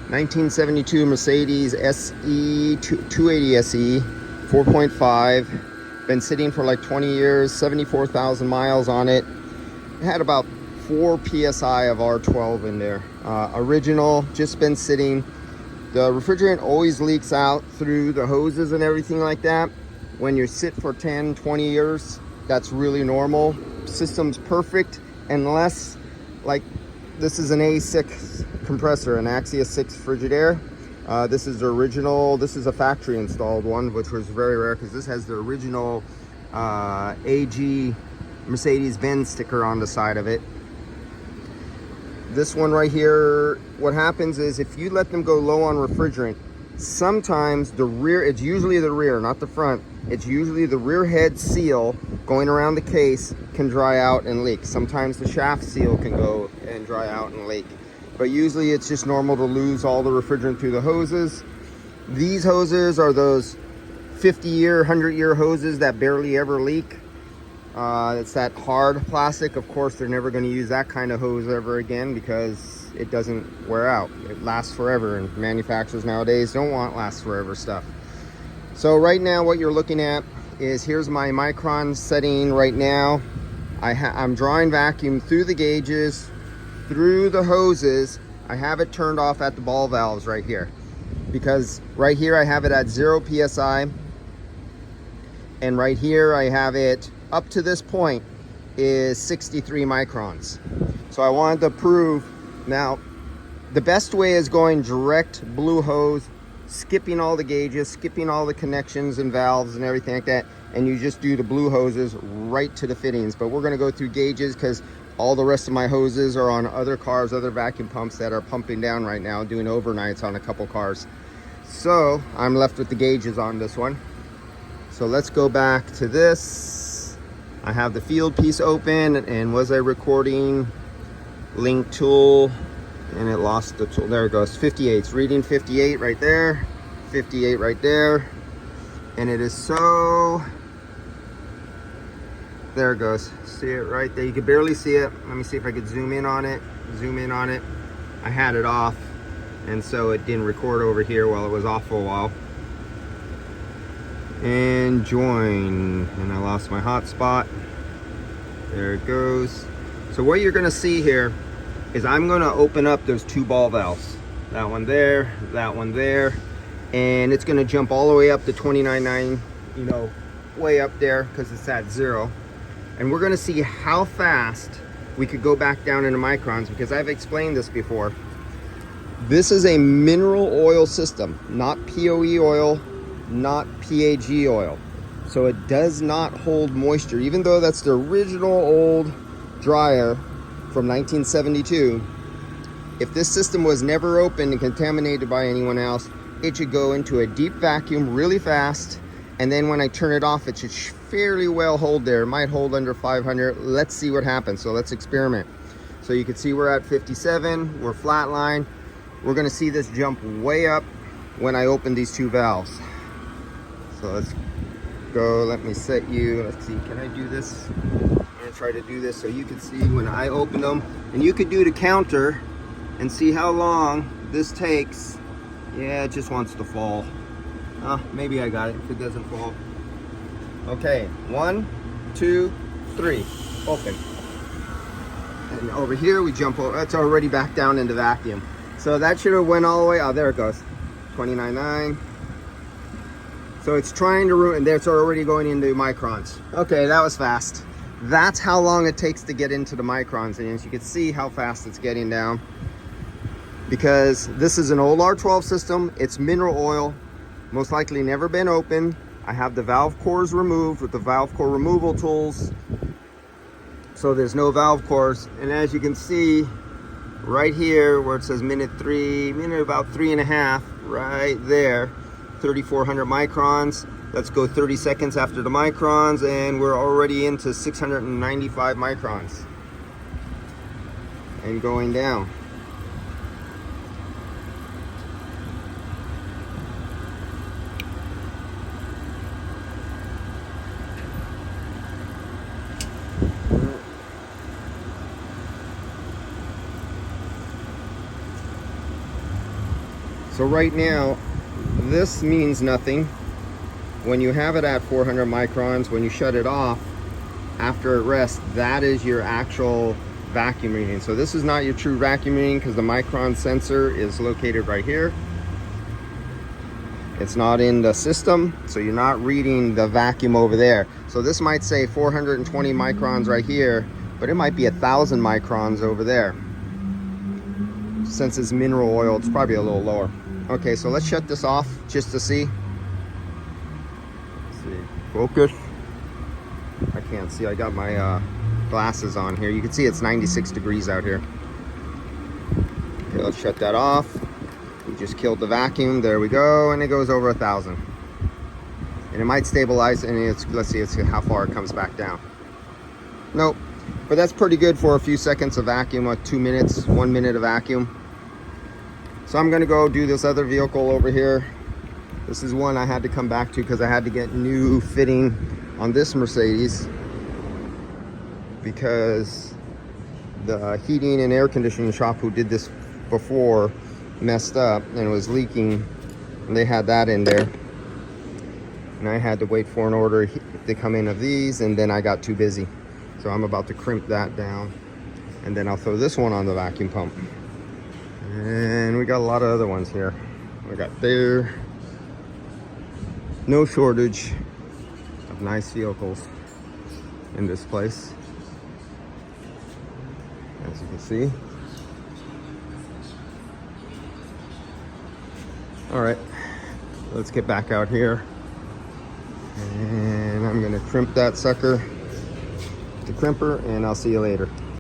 1972 Mercedes SE 280 SE 4.5. Been sitting for like 20 years, 74,000 miles on it. It had about 4 psi of R12 in there. Original, just been sitting. The refrigerant always leaks out through the hoses and everything like that. When you sit for 10, 20 years, that's really normal. System's perfect unless, like, this is an A6 compressor, an Axia 6 Frigidaire. This is the original, this is a factory installed one, which was very rare because this has the original AG Mercedes-Benz sticker on the side of it. This one right here, what happens is if you let them go low on refrigerant, sometimes the rear, it's usually the rear, not the front, it's usually the rear head seal going around the case can dry out and leak. Sometimes the shaft seal can go and dry out and leak. But usually it's just normal to lose all the refrigerant through the hoses. These hoses are those 50-year, 100-year hoses that barely ever leak. It's that hard plastic. Of course, they're never going to use that kind of hose ever again because it doesn't wear out. It lasts forever, and manufacturers nowadays don't want last forever stuff. So right now what you're looking at is, here's my micron setting right now. I'm drawing vacuum through the gauges, through the hoses. I have it turned off at the ball valves right here, because right here I have it at 0 psi, and right here I have it up to this point is 63 microns. So I wanted to prove. Now the best way is going direct blue hose, skipping all the gauges, skipping all the connections and valves and everything like that, and you just do the blue hoses right to the fittings. But we're going to go through gauges because all the rest of my hoses are on other cars, other vacuum pumps that are pumping down right now, doing overnights on a couple cars. So I'm left with the gauges on this one. So let's go back to this. I have the field piece open, and was I recording? Link tool, and it lost the tool. There it goes, 58. It's reading 58 right there, 58 right there, and it is so, there it goes. See it right there? You can barely see it. Let me see if I could zoom in on it. Zoom in on it. I had it off, and so it didn't record over here while it was off for a while. And join, and I lost my hotspot. There it goes. So what you're going to see here is I'm going to open up those 2 ball valves. That one there, that one there, and it's going to jump all the way up to 29.9, you know, way up there because it's at 0. And we're going to see how fast we could go back down into microns, because I've explained this before. This is a mineral oil system, not POE oil, not PAG oil. So it does not hold moisture, even though that's the original old dryer from 1972. If this system was never opened and contaminated by anyone else, it should go into a deep vacuum really fast, and then when I turn it off, it should fairly well hold there. It might hold under 500. Let's see what happens. So let's experiment. So you can see we're at 57, we're flatline. We're going to see this jump way up when I open these 2 valves. So let's go. Let me set you. Let's see. Can I do this? I'm going to try to do this so you can see when I open them. And you could do the counter and see how long this takes. Yeah, it just wants to fall. Maybe I got it if it doesn't fall. Okay. 1, 2, 3. Open. And over here we jump over. It's already back down into vacuum. So that should have went all the way. Oh, there it goes. 29.9. So it's trying to ruin, and it's already going into microns. Okay, that was fast. That's how long it takes to get into the microns. And as you can see how fast it's getting down. Because this is an old R12 system. It's mineral oil. Most likely never been opened. I have the valve cores removed with the valve core removal tools. So there's no valve cores. And as you can see, right here where it says minute about 3.5, right there, 3,400 microns. Let's go 30 seconds after the microns, and we're already into 695 microns and going down. So right now, this means nothing. When you have it at 400 microns, when you shut it off, after it rests, that is your actual vacuum reading. So this is not your true vacuum reading because the micron sensor is located right here. It's not in the system, so you're not reading the vacuum over there. So this might say 420 microns right here, but it might be 1,000 microns over there. Since it's mineral oil, it's probably a little lower. Okay, so let's shut this off just to see. Let's see, focus. I can't see, I got my glasses on here. You can see it's 96 degrees out here. Okay, let's shut that off. We just killed the vacuum. There we go, and it goes over 1,000. And it might stabilize, and let's see how far it comes back down. Nope, but that's pretty good for a few seconds of vacuum, like 2 minutes, 1 minute of vacuum. So I'm gonna go do this other vehicle over here. This is one I had to come back to because I had to get new fitting on this Mercedes because the heating and air conditioning shop who did this before messed up and it was leaking, and they had that in there, and I had to wait for an order to come in of these, and then I got too busy. So I'm about to crimp that down, and then I'll throw this one on the vacuum pump. And we got a lot of other ones here. We got there. No shortage of nice vehicles in this place, as you can see. All right, let's get back out here, and I'm gonna crimp that sucker, the crimper, and I'll see you later.